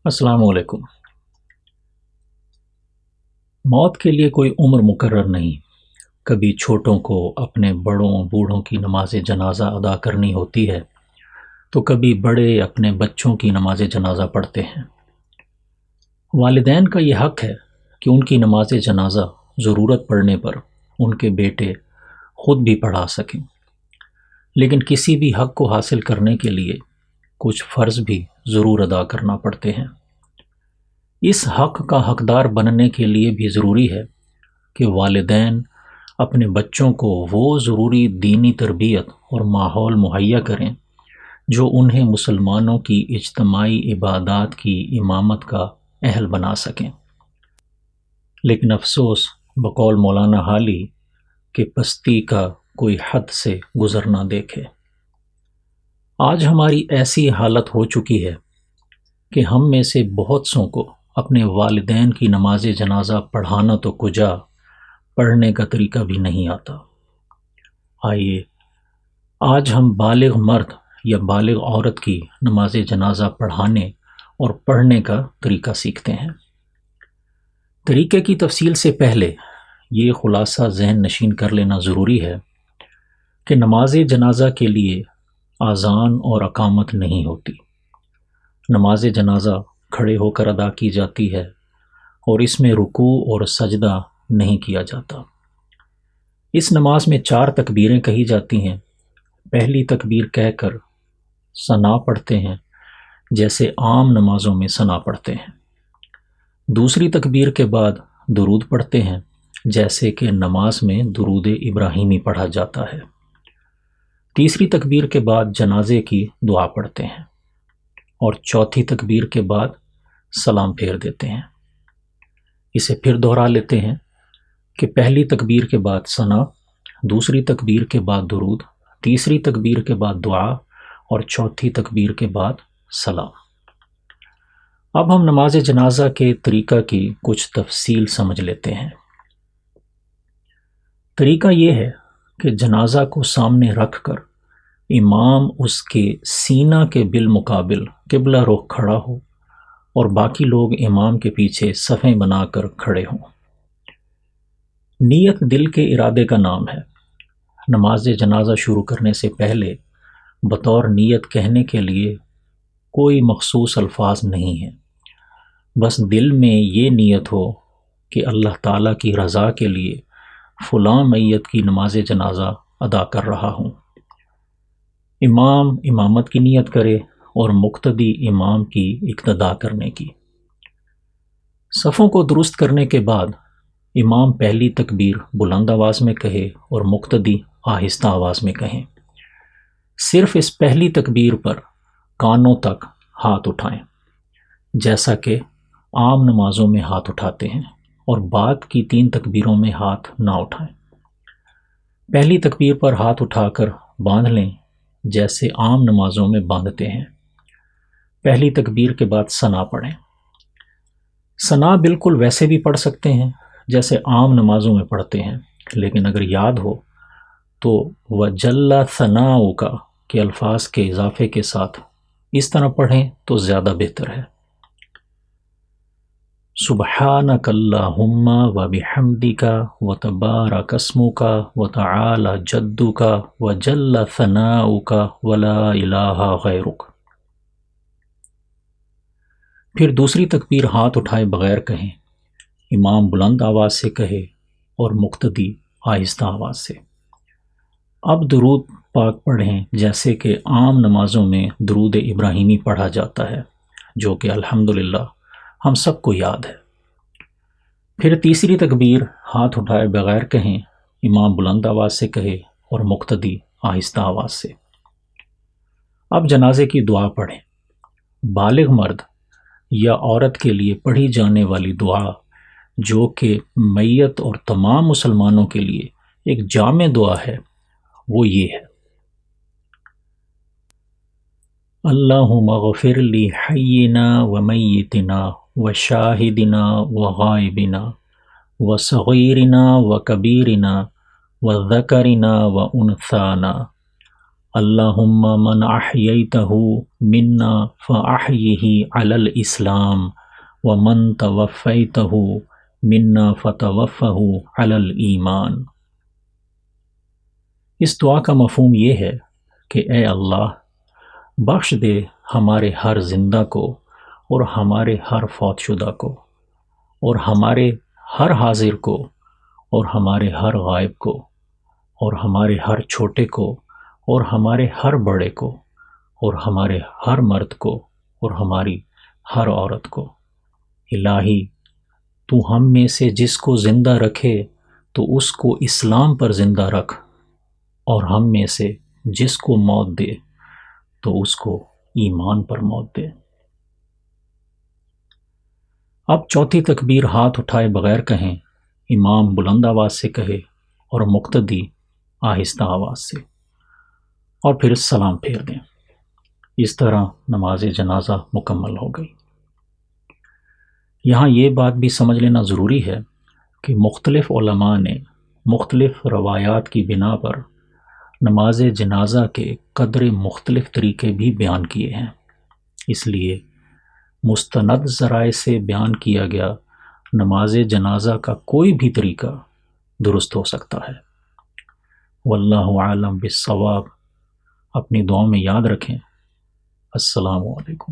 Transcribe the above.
अस्सलाम वालेकुम। मौत के लिए कोई उम्र मुकर्रर नहीं। कभी छोटों को अपने बड़ों बूढ़ों की नमाज जनाजा अदा करनी होती है तो कभी बड़े अपने बच्चों की नमाज जनाजा पढ़ते हैं। वालिदैन का ये हक है कि उनकी नमाज जनाजा ज़रूरत पड़ने पर उनके बेटे खुद भी पढ़ा सकें, लेकिन किसी भी हक को हासिल करने के लिए कुछ फ़र्ज़ भी ज़रूर अदा करना पड़ते हैं। इस हक का हकदार बनने के लिए भी ज़रूरी है कि वालिदैन अपने बच्चों को वो ज़रूरी दीनी तरबियत और माहौल मुहैया करें जो उन्हें मुसलमानों की इज्तमाई इबादात की इमामत का अहल बना सकें। लेकिन अफसोस बकौल मौलाना हाली कि पस्ती का कोई हद से गुज़र ना देखे। आज हमारी ऐसी हालत हो चुकी है कि हम में से बहुत सों को अपने वालिदैन की नमाज जनाजा पढ़ाना तो कुजा, पढ़ने का तरीका भी नहीं आता। आइए आज हम बालिग मर्द या बालिग औरत की नमाज जनाजा पढ़ाने और पढ़ने का तरीका सीखते हैं। तरीके की तफसील से पहले ये खुलासा जहन नशीन कर लेना ज़रूरी है कि नमाज जनाजा के लिए आज़ान और अकामत नहीं होती। नमाज जनाजा खड़े होकर अदा की जाती है और इसमें रुकू और सजदा नहीं किया जाता। इस नमाज में 4 तकबीरें कही जाती हैं। पहली तकबीर कहकर सना पढ़ते हैं जैसे आम नमाजों में सना पढ़ते हैं। दूसरी तकबीर के बाद दुरूद पढ़ते हैं जैसे कि नमाज में दुरूद इब्राहिमी पढ़ा जाता है। तीसरी तकबीर के बाद जनाजे की दुआ पढ़ते हैं और चौथी तकबीर के बाद सलाम फेर देते हैं। इसे फिर दोहरा लेते हैं कि पहली तकबीर के बाद सना, दूसरी तकबीर के बाद दुरूद, तीसरी तकबीर के बाद दुआ और चौथी तकबीर के बाद सलाम। अब हम नमाज जनाजा के तरीका की कुछ तफसील समझ लेते हैं। तरीका ये है कि जनाजा को सामने रख कर इमाम उसके सीना के बिलमुकाबिल किबला रुख खड़ा हो और बाकी लोग इमाम के पीछे सफ़ें बनाकर खड़े हों। नीयत दिल के इरादे का नाम है। नमाज जनाजा शुरू करने से पहले बतौर नीयत कहने के लिए कोई मखसूस अल्फाज नहीं है। बस दिल में ये नीयत हो कि अल्लाह ताला की रज़ा के लिए फ़लाँ मैयत की नमाज जनाजा अदा कर रहा हूँ। इमाम इमामत की नीयत करे और मुक्तदी इमाम की इक्तदा करने की। सफ़ों को दुरुस्त करने के बाद इमाम पहली तकबीर बुलंद आवाज़ में कहे और मुक्तदी आहिस्ता आवाज़ में कहें। सिर्फ इस पहली तकबीर पर कानों तक हाथ उठाएं जैसा कि आम नमाजों में हाथ उठाते हैं और बाद की 3 तकबीरों में हाथ ना उठाएं। पहली तकबीर पर हाथ उठाकर बांध लें जैसे आम नमाजों में बांधते हैं। पहली तकबीर के बाद सना पढ़ें। सना बिल्कुल वैसे भी पढ़ सकते हैं जैसे आम नमाजों में पढ़ते हैं, लेकिन अगर याद हो तो वजल्ला सनाउ का के अल्फाज के इजाफे के साथ इस तरह पढ़ें तो ज़्यादा बेहतर है। सुबहानक अल्लाहुम्मा व बिहम्दिका व तबारक अस्मुका व तआला जद्दुका व जल्ला सनाउका व ला इलाहा गैरुक। फिर दूसरी तकबीर हाथ उठाए बगैर कहें। इमाम बुलंद आवाज़ से कहे और मुक्तदी आहिस्ता आवाज़ से। अब दुरूद पाक पढ़ें जैसे कि आम नमाजों में दुरूद इब्राहिमी पढ़ा जाता है, जो कि अल्हम्दुलिल्लाह हम सबको याद है। फिर तीसरी तकबीर हाथ उठाए बगैर कहें। इमाम बुलंद आवाज़ से कहे और मुक्तदी आहिस्ता आवाज़ से। अब जनाजे की दुआ पढ़ें। बालिग मर्द या औरत के लिए पढ़ी जाने वाली दुआ, जो कि मैयत और तमाम मुसलमानों के लिए एक जामे दुआ है, वो ये है। अल्लाहुम्मा गफिर ली हय्यिना व मय्यितिना व शाहिदिना व गायबिना व सगीरिना व कबीरिना व ज़करिना व उन्साना اللہم من احییتہ منا فاحیہ علی الاسلام ومن توفیتہ منا فتوفہ علی الایمان۔ اس دعا کا مفہوم یہ ہے کہ اے اللہ، بخش دے ہمارے ہر زندہ کو اور ہمارے ہر فوت شدہ کو، اور ہمارے ہر حاضر کو اور ہمارے ہر غائب کو، اور ہمارے ہر چھوٹے کو اور ہمارے ہر بڑے کو، اور ہمارے ہر مرد کو اور ہماری ہر عورت کو۔ الہی، تو ہم میں سے جس کو زندہ رکھے تو اس کو اسلام پر زندہ رکھ، اور ہم میں سے جس کو موت دے تو اس کو ایمان پر موت دے۔ اب چوتھی تکبیر ہاتھ اٹھائے بغیر کہیں، امام بلند آواز سے کہے اور مقتدی آہستہ آواز سے، اور پھر سلام پھیر دیں۔ اس طرح نماز جنازہ مکمل ہو گئی۔ یہاں یہ بات بھی سمجھ لینا ضروری ہے کہ مختلف علماء نے مختلف روایات کی بنا پر نماز جنازہ کے قدر مختلف طریقے بھی بیان کیے ہیں، اس لیے مستند ذرائع سے بیان کیا گیا نماز جنازہ کا کوئی بھی طریقہ درست ہو سکتا ہے۔ واللہ عالم بالصواب۔ اپنی دعاؤں میں یاد رکھیں۔ السلام علیکم۔